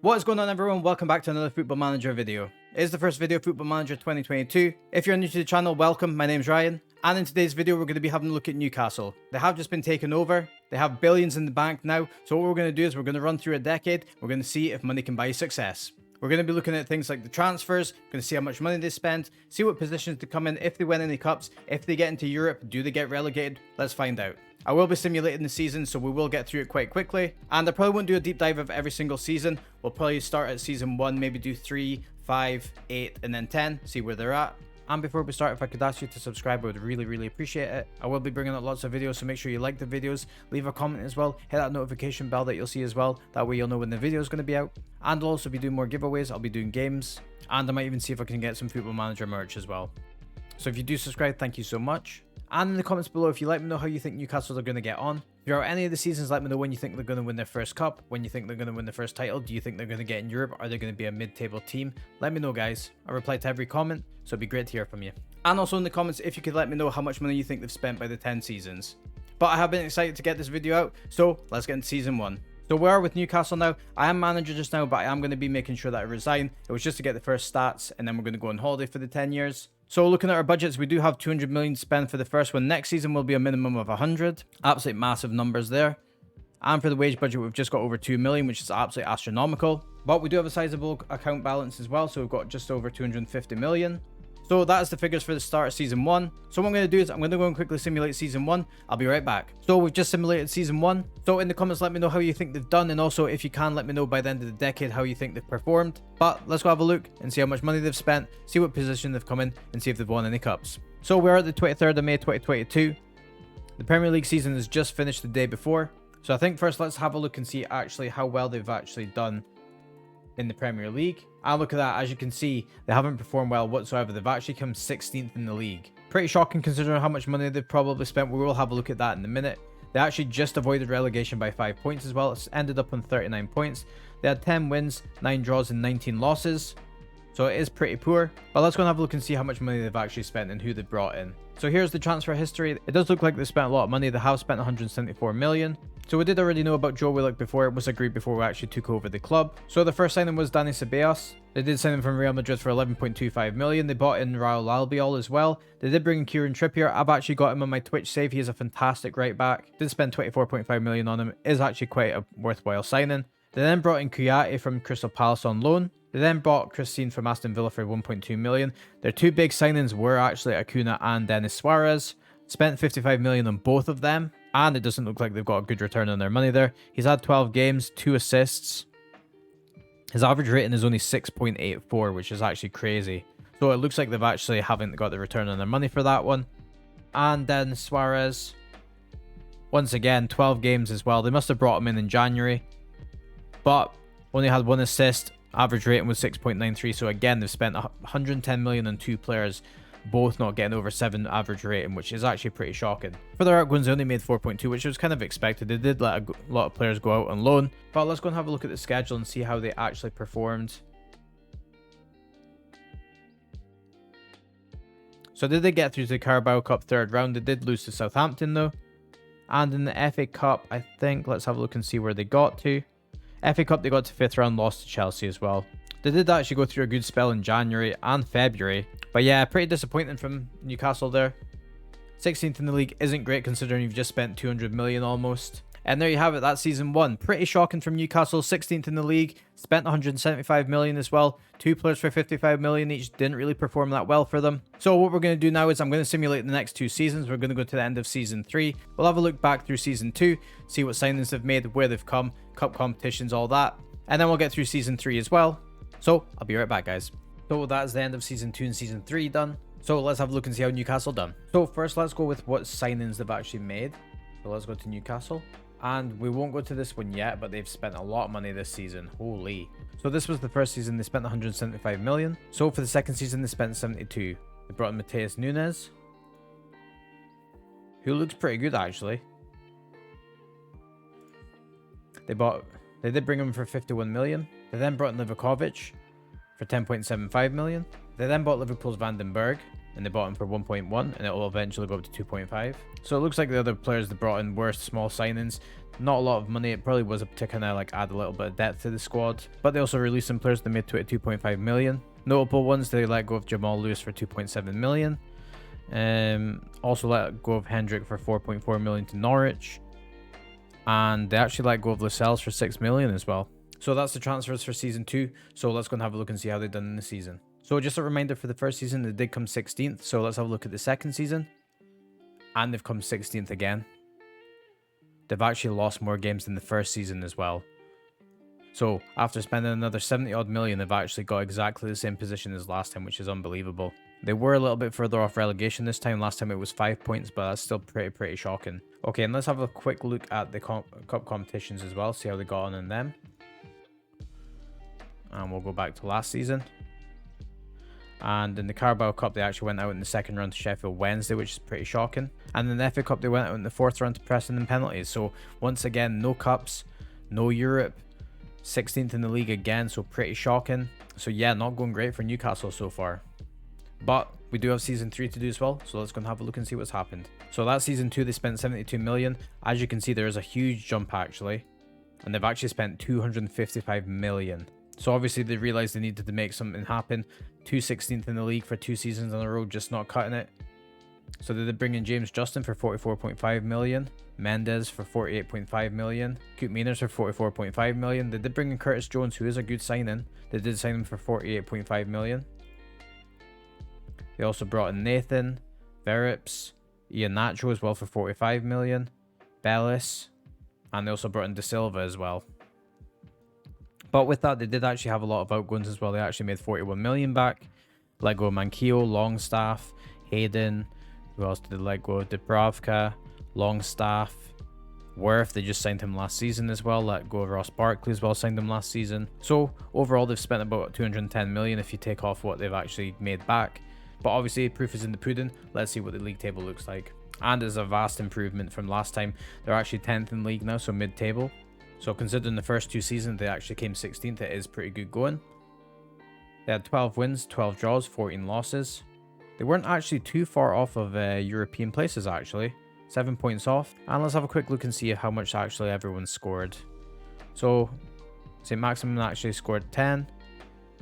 What is going on, everyone? Welcome back to another Football Manager video. It is the first video of Football Manager 2022. If you're new to the channel, welcome. My name's Ryan. And in today's video, we're going to be having a look at Newcastle. They have just been taken over. They have billions in the bank now. So what we're going to do is we're going to run through a decade. We're going to see if money can buy success. We're going to be looking at things like the transfers. We're going to see how much money they spend. See what positions to come in. If they win any cups. If they get into Europe. Do they get relegated? Let's find out. I will be simulating the season, so we will get through it quite quickly. And I probably won't do a deep dive of every single season. We'll probably start at season 1, maybe do 3, 5, 8, and then 10, see where they're at. And before we start, if I could ask you to subscribe, I would really appreciate it. I will be bringing out lots of videos, so make sure you like the videos, leave a comment as well, hit that notification bell that you'll see as well. That way you'll know when the video is going to be out. And I'll also be doing more giveaways, I'll be doing games, and I might even see if I can get some Football Manager merch as well. So if you do subscribe, thank you so much. And in the comments below, if you let me know how you think Newcastle are going to get on. If you're at any of the seasons, let me know when you think they're going to win their first cup, when you think they're going to win the first title. Do you think they're going to get in Europe? Are they going to be a mid-table team? Let me know, guys. I reply to every comment, so it'd be great to hear from you. And also in the comments, if you could let me know how much money you think they've spent by the 10 seasons. But I have been excited to get this video out, so let's get into season 1. So we are with Newcastle now. I am manager just now, but I am going to be making sure that I resign. It was just to get the first stats, and then we're going to go on holiday for the 10 years. So looking at our budgets, we do have 200 million to spend for the first one. Next season will be a minimum of 100. Absolute massive numbers there. And for the wage budget, we've just got over 2 million, which is absolutely astronomical. But we do have a sizable account balance as well, so we've got just over 250 million. So that is the figures for the start of season 1. So what I'm going to do is I'm going to go and quickly simulate season 1. I'll be right back. So we've just simulated season 1. So in the comments, let me know how you think they've done. And also, if you can, let me know by the end of the decade how you think they've performed. But let's go have a look and see how much money they've spent, see what position they've come in, and see if they've won any cups. So we're at the 23rd of May 2022. The Premier League season has just finished the day before. So I think first let's have a look and see actually how well they've actually done in the Premier League. And look at that, as you can see, they haven't performed well whatsoever. They've actually come 16th in the league. Pretty shocking considering how much money they've probably spent. We will have a look at that in a minute. They actually just avoided relegation by 5 points as well. It's ended up on 39 points. They had 10 wins, 9 draws, and 19 losses. So it is pretty poor. But let's go and have a look and see how much money they've actually spent and who they've brought in. So here's the transfer history. It does look like they spent a lot of money. They have spent 174 million. So we did already know about Joe Willock before. It was agreed before we actually took over the club. So the first signing was Dani Ceballos. They did sign him from Real Madrid for 11.25 million. They bought in Raul Albiol as well. They did bring in Kieran Trippier. I've actually got him on my Twitch save. He is a fantastic right back. Did spend 24.5 million on him. Is actually quite a worthwhile signing. They then brought in Kouyaté from Crystal Palace on loan. They then bought Christine from Aston Villa for 1.2 million. Their two big signings were actually Acuna and Denis Suarez. Spent 55 million on both of them. And it doesn't look like they've got a good return on their money there. He's had 12 games, 2 assists. His average rating is only 6.84, which is actually crazy. So it looks like they've actually haven't got the return on their money for that one. And then Suarez, once again, 12 games as well. They must have brought him in January. But only had 1 assist. Average rating was 6.93. So again, they've spent 110 million on 2 players. Both not getting over 7 average rating, which is actually pretty shocking. For their outgoings, they only made 4.2, which was kind of expected. They did let a lot of players go out on loan. But let's go and have a look at the schedule and see how they actually performed. So did they get through to the Carabao Cup 3rd round? They did lose to Southampton though. And in the FA Cup, I think, let's have a look and see where they got to. FA Cup, they got to 5th round, lost to Chelsea as well. They did actually go through a good spell in January and February. But yeah, pretty disappointing from Newcastle there. 16th in the league isn't great considering you've just spent 200 million almost. And there you have it, that's season 1. Pretty shocking from Newcastle. 16th in the league, spent 175 million as well. 2 players for 55 million each, didn't really perform that well for them. So what we're going to do now is I'm going to simulate the next 2 seasons. We're going to go to the end of season 3. We'll have a look back through season 2, see what signings they've made, where they've come, cup competitions, all that. And then we'll get through season 3 as well. So I'll be right back, guys. So that is the end of season 2 and season 3 done. So let's have a look and see how Newcastle done. So first, let's go with what signings they've actually made. So let's go to Newcastle. And we won't go to this one yet, but they've spent a lot of money this season. Holy. So this was the first season. They spent 175 million. So for the second season, they spent 72. They brought in Mateus Nunes, who looks pretty good actually. They did bring him for 51 million. They then brought in Livakovic for 10.75 million. They then bought Liverpool's Van den Berg, and they bought him for 1.1, and it will eventually go up to 2.5. So it looks like the other players they brought in were small signings. Not a lot of money. It probably was to kind of like add a little bit of depth to the squad. But they also released some players that made 22.5 million. Notable ones, they let go of Jamal Lewis for 2.7 million. Also let go of Hendrick for 4.4 million to Norwich. And they actually let go of Lascelles for 6 million as well. So that's the transfers for season 2. So let's go and have a look and see how they've done in the season. So just a reminder, for the first season, they did come 16th. So let's have a look at the second season. And they've come 16th again. They've actually lost more games than the first season as well. So after spending another 70 odd million, they've actually got exactly the same position as last time, which is unbelievable. They were a little bit further off relegation this time. Last time it was 5 points, but that's still pretty shocking. Okay, and let's have a quick look at the cup competitions as well, see how they got on in them. And we'll go back to last season. And in the Carabao Cup, they actually went out in the second round to Sheffield Wednesday, which is pretty shocking. And in the FA Cup, they went out in the fourth round to Preston in penalties. So once again, no cups, no Europe, 16th in the league again, so pretty shocking. So yeah, not going great for Newcastle so far. But we do have season 3 to do as well, so let's go and have a look and see what's happened. So that season 2, they spent 72 million. As you can see, there is a huge jump actually. And they've actually spent 255 million. So obviously they realized they needed to make something happen. 16th in the league for 2 seasons in a row, just not cutting it. So they did bring in James Justin for 44.5 million, Mendes for 48.5 million, Coop Meiners for 44.5 million. They did bring in Curtis Jones, who is a good signing. They did sign him for 48.5 million. They also brought in Nathan, Verips, Ian Nacho as well for 45 million, Bellis, and they also brought in De Silva as well. But with that, they did actually have a lot of outgoings as well. They actually made 41 million back. Let go of Manquillo, Longstaff, Hayden. Who else did they let go of? Dubravka, Longstaff, Worth. They just signed him last season as well. Let go of Ross Barkley as well, signed him last season. So overall, they've spent about 210 million if you take off what they've actually made back. But obviously, proof is in the pudding. Let's see what the league table looks like. And it's a vast improvement from last time. They're actually 10th in the league now, so mid-table. So considering the first 2 seasons, they actually came 16th. It is pretty good going. They had 12 wins, 12 draws, 14 losses. They weren't actually too far off of European places actually. 7 points off. And let's have a quick look and see how much actually everyone scored. So St. Maximin actually scored 10.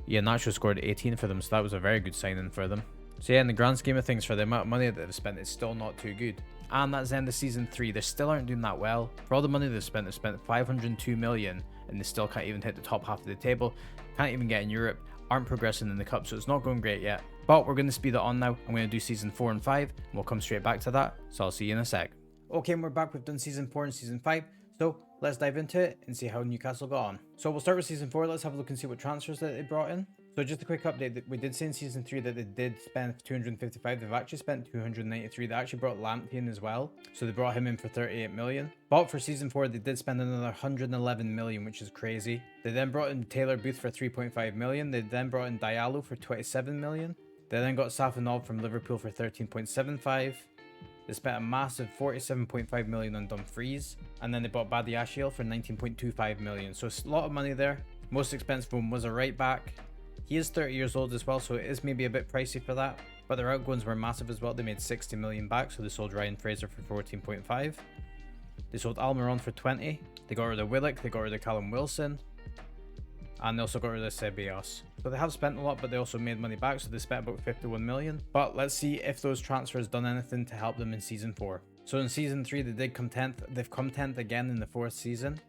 Ian Nacho scored 18 for them, so that was a very good signing for them. So yeah, in the grand scheme of things, for the amount of money that they've spent, it's still not too good. And that's the end of season 3. They still aren't doing that well. For all the money they've spent 502 million, and they still can't even hit the top half of the table. Can't even get in Europe. Aren't progressing in the cup, so it's not going great yet. But we're going to speed it on now. I'm going to do season 4 and 5, and we'll come straight back to that. So I'll see you in a sec. Okay, and we're back. We've done season 4 and season 5. So let's dive into it and see how Newcastle got on. So we'll start with season 4. Let's have a look and see what transfers that they brought in. So just a quick update, we did say in season 3 that they did spend 255. They've actually spent 293. They actually brought Lamptey in as well, so they brought him in for 38 million. But for season 4, they did spend another 111 million, which is crazy. They then brought in Taylor Booth for 3.5 million. They then brought in Diallo for 27 million. They then got Safanov from Liverpool for 13.75. They spent a massive 47.5 million on Dumfries, and then they bought Badiashile for 19.25 million. So it's a lot of money there. Most expensive one was a right back. He is 30 years old as well, so it is maybe a bit pricey for that. But their outgoings were massive as well. They made 60 million back, so they sold Ryan Fraser for 14.5. They sold Almiron for 20. They got rid of Willock, they got rid of Callum Wilson, and they also got rid of Ceballos. So they have spent a lot, but they also made money back, so they spent about 51 million. But let's see if those transfers done anything to help them in season 4. So in season 3, they did come 10th. They've come 10th again in the 4th season.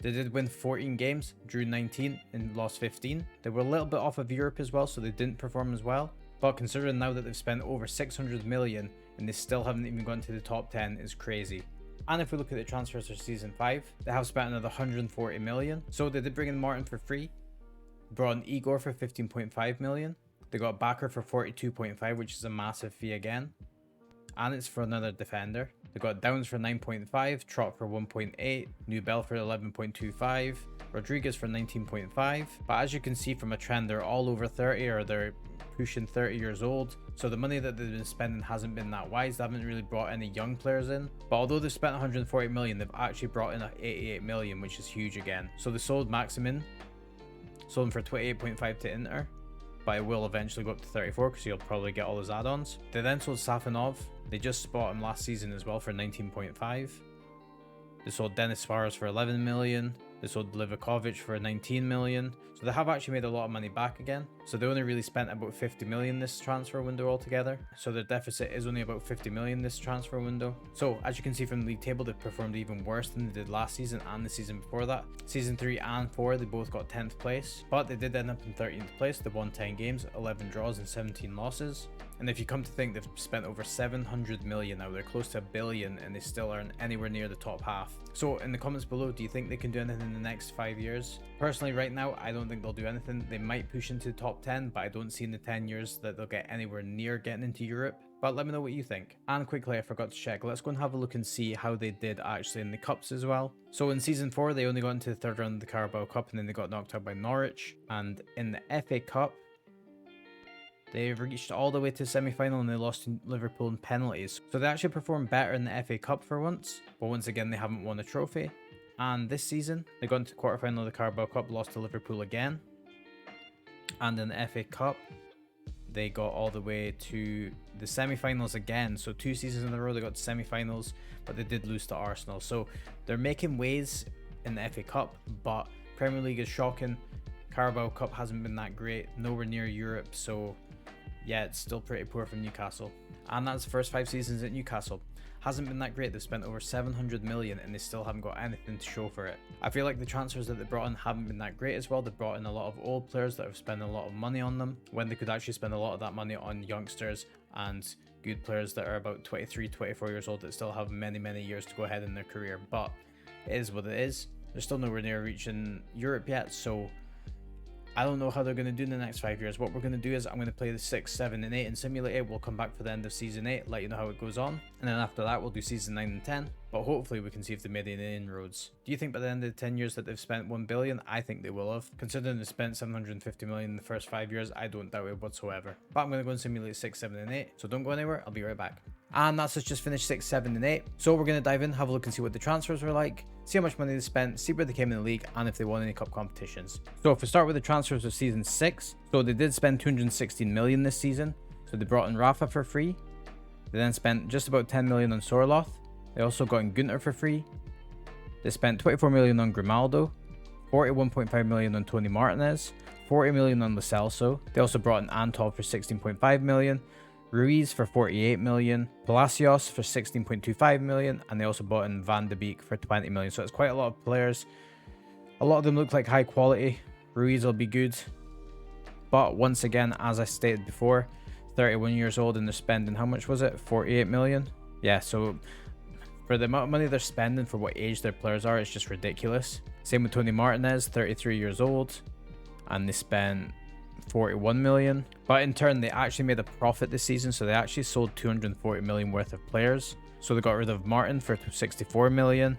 They did win 14 games, drew 19 and lost 15. They were a little bit off of Europe as well, so they didn't perform as well. But considering now that they've spent over 600 million and they still haven't even gone to the top 10 is crazy. And if we look at the transfers for season 5, they have spent another 140 million. So they did bring in Martin for free, brought in Igor for 15.5 million. They got Bakker for 42.5, which is a massive fee again. And it's for another defender. They got Downs for 9.5, Trott for 1.8, New Bell for 11.25, Rodriguez for 19.5. But as you can see from a trend, they're all over 30 or they're pushing 30 years old. So the money that they've been spending hasn't been that wise. They haven't really brought any young players in. But although they've spent 140 million, they've actually brought in 88 million, which is huge again. So they sold Maximin, sold him for 28.5 to Inter. But it will eventually go up to 34 because he'll probably get all his add-ons. They then sold Safanov. They just bought him last season as well for 19.5. They sold Denis Suarez for 11 million. They sold Livakovic for 19 million. So they have actually made a lot of money back again. So they only really spent about 50 million this transfer window altogether. So their deficit is only about 50 million this transfer window. So as you can see from the league table, they performed even worse than they did last season and the season before that. Season 3 and 4, they both got 10th place, but they did end up in 13th place. They won 10 games, 11 draws and 17 losses. And if you come to think, they've spent over 700 million now. They're close to $1 billion and they still aren't anywhere near the top half. So in the comments below, do you think they can do anything in the next 5 years? Personally, right now, I don't think they'll do anything. They might push into the top 10, but I don't see in the 10 years that they'll get anywhere near getting into Europe. But let me know what you think. And quickly, I forgot to check. Let's go and have a look and see how they did actually in the cups as well. So in season 4, they only got into the third round of the Carabao Cup and then they got knocked out by Norwich. And in the FA Cup, they reached all the way to the semi-final and they lost to Liverpool in penalties. So they actually performed better in the FA Cup for once. But once again, they haven't won a trophy. And this season, they got into the quarterfinal of the Carabao Cup, lost to Liverpool again. And in the FA Cup, they got all the way to the semi-finals again. So 2 seasons in a row, they got to semi-finals, but they did lose to Arsenal. So they're making waves in the FA Cup, but Premier League is shocking. Carabao Cup hasn't been that great, nowhere near Europe. So yeah, it's still pretty poor from Newcastle. And that's the first 5 seasons at Newcastle. Hasn't been that great. They've spent over 700 million and they still haven't got anything to show for it. I feel like the transfers that they brought in haven't been that great as well. They brought in a lot of old players that have spent a lot of money on them when they could actually spend a lot of that money on youngsters and good players that are about 23, 24 years old that still have many, many years to go ahead in their career. But it is what it is. They're still nowhere near reaching Europe yet, so I don't know how they're going to do in the next 5 years. What we're going to do is I'm going to play the 6, 7 and 8 and simulate it. We'll come back for the end of season 8, let you know how it goes on. And then after that, we'll do season 9 and 10. But hopefully we can see if they made any inroads. Do you think by the end of the 10 years that they've spent 1 billion? I think they will have. Considering they spent 750 million in the first 5 years, I don't doubt it whatsoever. But I'm going to go and simulate 6, 7 and 8. So don't go anywhere. I'll be right back. And that's us just finished 6, 7 and 8. So we're going to dive in, have a look and see what the transfers were like, see how much money they spent, see where they came in the league, and if they won any cup competitions. So if we start with the transfers of season 6, so they did spend 216 million this season. So they brought in Rafa for free. They then spent just about 10 million on Sorloth. They also got in Gunter for free. They spent 24 million on Grimaldo, 41.5 million on Tony Martinez, 40 million on Lo Celso. They also brought in Antol for 16.5 million. Ruiz for 48 million, Palacios for 16.25 million, and they also bought in Van de Beek for 20 million. So it's quite a lot of players. A lot of them look like high quality. Ruiz will be good. But once again, as I stated before, 31 years old and they're spending, how much was it? 48 million? Yeah, so for the amount of money they're spending for what age their players are, it's just ridiculous. Same with Tony Martinez, 33 years old, and they spent 41 million, but in turn they actually made a profit this season, so they actually sold 240 million worth of players. So they got rid of Martin for 64 million,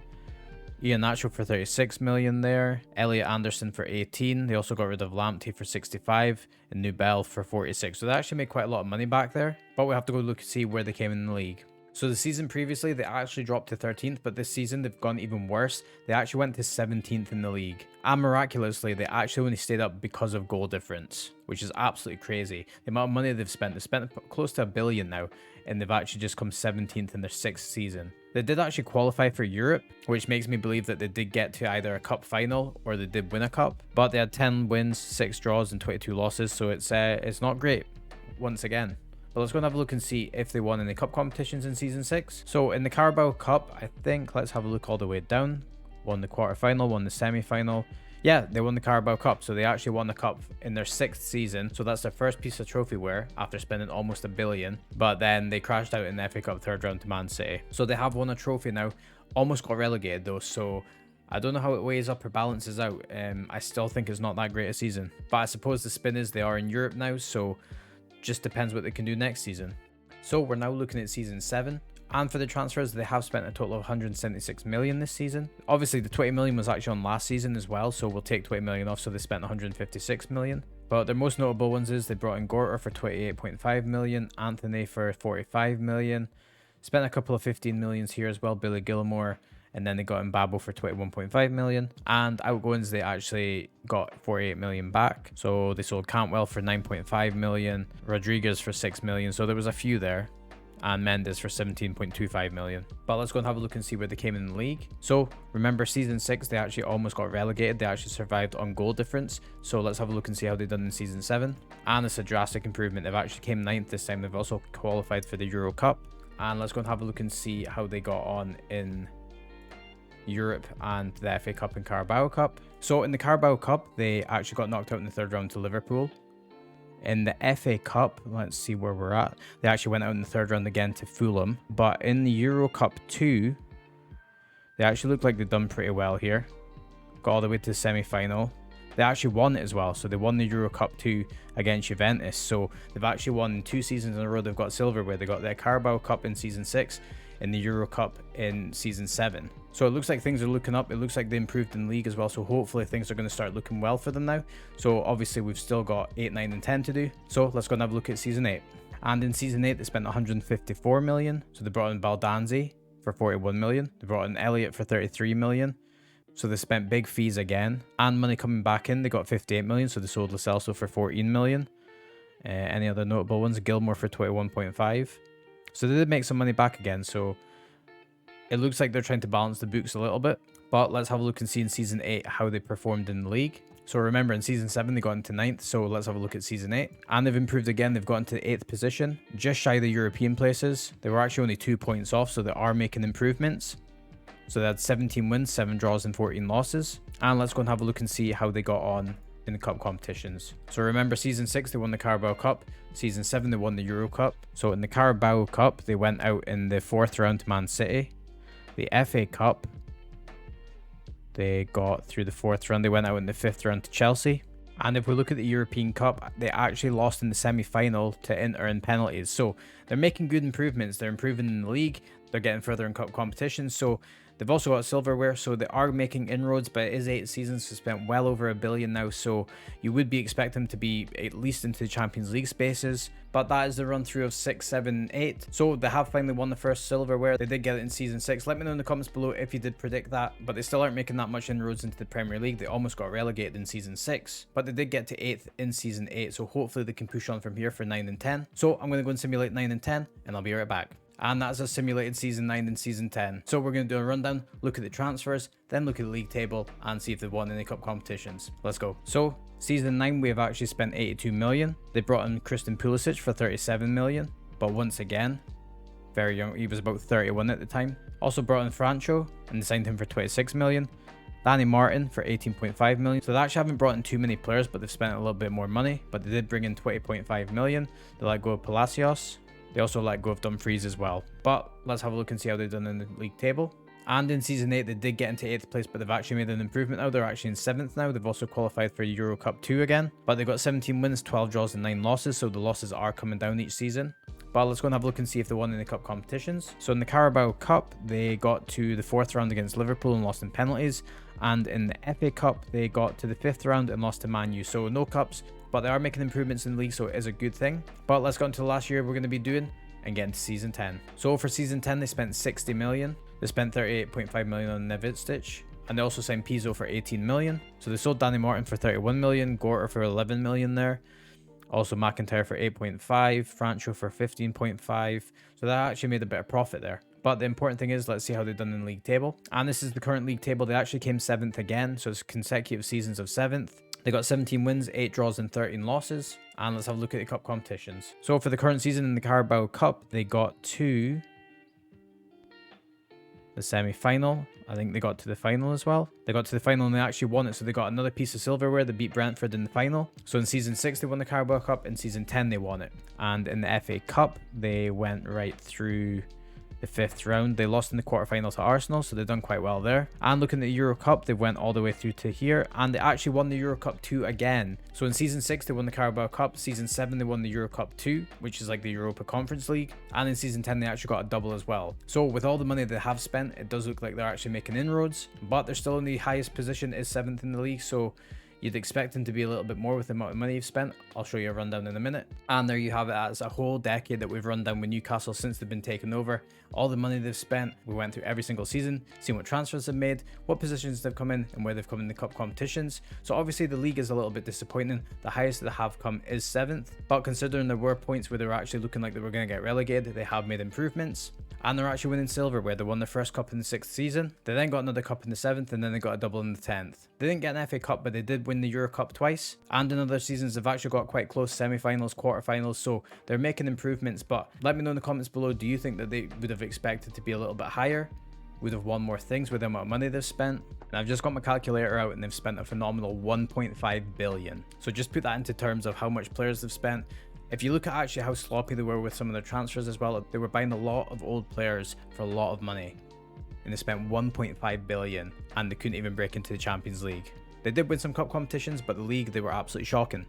Iheanacho for 36 million there, Elliot Anderson for 18. They also got rid of Lamptey for 65 and Nubel for 46. So they actually made quite a lot of money back there, but we have to go look and see where they came in the league. So the season previously, they actually dropped to 13th, but this season they've gone even worse. They actually went to 17th in the league. And miraculously, they actually only stayed up because of goal difference, which is absolutely crazy. The amount of money they've spent close to $1 billion now, and they've actually just come 17th in their 6th season. They did actually qualify for Europe, which makes me believe that they did get to either a cup final or they did win a cup. But they had 10 wins, 6 draws, and 22 losses, so it's not great once again. But let's go and have a look and see if they won any cup competitions in season 6. So in the Carabao Cup, I think, let's have a look all the way down. Won the quarterfinal, won the semi-final. Yeah, they won the Carabao Cup, so they actually won the cup in their 6th season. So that's their first piece of trophy-ware after spending almost $1 billion. But then they crashed out in the FA Cup third round to Man City. So they have won a trophy now. Almost got relegated though, so I don't know how it weighs up or balances out. I still think it's not that great a season. But I suppose the spin is they are in Europe now, so just depends what they can do next season. So we're now looking at season 7, and for the transfers they have spent a total of 176 million this season. Obviously the 20 million was actually on last season as well, so we'll take 20 million off, so they spent 156 million. But their most notable ones is they brought in Gorter for 28.5 million, Anthony for 45 million, spent a couple of 15 millions here as well, Billy Gilmore, and then they got in Babel for 21.5 million. And outgoings, they actually got 48 million back. So they sold Cantwell for 9.5 million, Rodriguez for 6 million. So there was a few there. and Mendes for 17.25 million. But let's go and have a look and see where they came in the league. So remember, season 6 they actually almost got relegated. They actually survived on goal difference. So let's have a look and see how they've done in season 7. And it's a drastic improvement. They've actually came 9th this time. They've also qualified for the Euro Cup. And let's go and have a look and see how they got on in Europe and the FA Cup and Carabao Cup. So in the Carabao Cup, they actually got knocked out in the 3rd round to Liverpool. In the FA Cup, let's see where we're at. They actually went out in the 3rd round again to Fulham. But in the Euro Cup 2, they actually look like they've done pretty well here. Got all the way to the semi-final. They actually won it as well. So they won the Euro Cup 2 against Juventus. So they've actually won 2 seasons in a row. They've got silverware. They got their Carabao Cup in season 6 and the Euro Cup in season 7. So it looks like things are looking up. It looks like they improved in league as well. So hopefully things are going to start looking well for them now. So obviously we've still got 8, 9 and 10 to do. So let's go and have a look at season 8. And in season 8 they spent 154 million. So they brought in Baldanzi for 41 million. They brought in Elliott for 33 million. So they spent big fees again. And money coming back in, they got 58 million. So they sold Lo Celso for 14 million. Any other notable ones? Gilmore for 21.5. So they did make some money back again. So it looks like they're trying to balance the books a little bit. But let's have a look and see in season 8 how they performed in the league. So remember, in season 7 they got into 9th. So let's have a look at season 8. And they've improved again. They've got into the 8th position, just shy of the European places. They were actually only 2 points off, so they are making improvements. So they had 17 wins, 7 draws and 14 losses. And let's go and have a look and see how they got on in the cup competitions. So remember, season 6 they won the Carabao Cup. Season 7 they won the Euro Cup. So in the Carabao Cup they went out in the 4th round to Man City. The FA Cup, they got through the 4th round. They went out in the 5th round to Chelsea. And if we look at the European Cup, they actually lost in the semi-final to Inter in penalties. So they're making good improvements. They're improving in the league. They're getting further in cup competitions. So they've also got silverware. So they are making inroads, but it is 8 seasons. So spent well over $1 billion now. So you would be expecting them to be at least into the Champions League spaces. But that is the run through of 6, 7, 8. So they have finally won the first silverware. They did get it in season 6. Let me know in the comments below if you did predict that. But they still aren't making that much inroads into the Premier League. They almost got relegated in season 6. But they did get to 8th in season 8. So hopefully they can push on from here for 9 and 10. So I'm going to go and simulate 9 and 10. And I'll be right back. And that's a simulated season 9 and season 10. So we're going to do a rundown, look at the transfers, then look at the league table and see if they've won any cup competitions. Let's go. So season 9 we have actually spent 82 million. They brought in Christian Pulisic for 37 million. But once again, very young. He was about 31 at the time. Also brought in Francho and they signed him for 26 million. Danny Martin for 18.5 million. So they actually haven't brought in too many players, but they've spent a little bit more money. But they did bring in 20.5 million. They let go of Palacios. They also let go of Dumfries as well. But let's have a look and see how they've done in the league table. And in season 8, they did get into 8th place, but they've actually made an improvement now. They're actually in 7th now. They've also qualified for Euro Cup 2 again. But they've got 17 wins, 12 draws and 9 losses. So the losses are coming down each season. But let's go and have a look and see if they won any cup competitions. So in the Carabao Cup, they got to the 4th round against Liverpool and lost in penalties. And in the FA Cup, they got to the 5th round and lost to Man U. So no cups, but they are making improvements in the league, so it is a good thing. But let's go into the last year we're going to be doing and get into season 10. So for season 10, they spent 60 million. They spent 38.5 million on Nevitstic. And they also signed Pizzo for 18 million. So they sold Danny Martin for 31 million, Gorter for 11 million there. Also McIntyre for 8.5, Francho for 15.5. So that actually made a bit of profit there. But the important thing is, let's see how they've done in the league table. And this is the current league table. They actually came 7th again. So it's consecutive seasons of 7th. They got 17 wins, 8 draws and 13 losses. And let's have a look at the cup competitions. So for the current season in the Carabao Cup, they got to the semi-final. I think they got to the final as well. They got to the final and they actually won it. So they got another piece of silverware. They beat Brentford in the final. So in season 6, they won the Carabao Cup. In season 10, they won it. And in the FA Cup, they went right through the 5th round. They lost in the quarterfinal to Arsenal, so they've done quite well there. And looking at the Euro Cup, they went all the way through to here, and they actually won the Euro Cup 2 again. So in season 6, they won the Carabao Cup. Season 7, they won the Euro Cup 2, which is like the Europa Conference League. And in season 10, they actually got a double as well. So with all the money they have spent, it does look like they're actually making inroads, but they're still in the highest position, is 7th in the league. So You'd expect them to be a little bit more with the amount of money you've spent. I'll show you a rundown in a minute. And there you have it. As a whole decade that we've run down with Newcastle since they've been taken over. All the money they've spent. We went through every single season, seen what transfers they've made, what positions they've come in, and where they've come in the cup competitions. So obviously the league is a little bit disappointing. The highest they have come is 7th, but considering there were points where they were actually looking like they were going to get relegated, they have made improvements. And they're actually winning silverware. They won their first cup in the 6th season. They then got another cup in the 7th, and then they got a double in the 10th. They didn't get an FA Cup, but they did win the Euro Cup twice. And in other seasons, they've actually got quite close semi-finals, quarter-finals, so they're making improvements. But let me know in the comments below, do you think that they would have expected to be a little bit higher? Would have won more things with the amount of money they've spent? And I've just got my calculator out, and they've spent a phenomenal 1.5 billion. So just put that into terms of how much players they've spent. If you look at actually how sloppy they were with some of their transfers as well, they were buying a lot of old players for a lot of money. And they spent 1.5 billion, and they couldn't even break into the Champions League. They did win some cup competitions, but the league, they were absolutely shocking.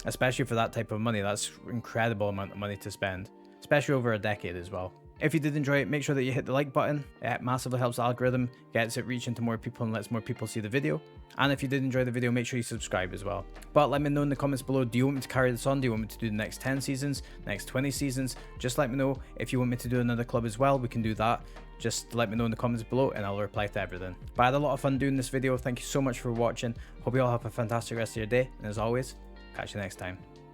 Especially for that type of money. That's an incredible amount of money to spend, especially over a decade as well. If you did enjoy it, make sure that you hit the like button. It massively helps the algorithm, gets it reaching to more people and lets more people see the video. And if you did enjoy the video, make sure you subscribe as well. But let me know in the comments below, do you want me to carry this on? Do you want me to do the next 10 seasons, next 20 seasons? Just let me know. If you want me to do another club as well, we can do that. Just let me know in the comments below and I'll reply to everything. But I had a lot of fun doing this video. Thank you so much for watching. Hope you all have a fantastic rest of your day. And as always, catch you next time.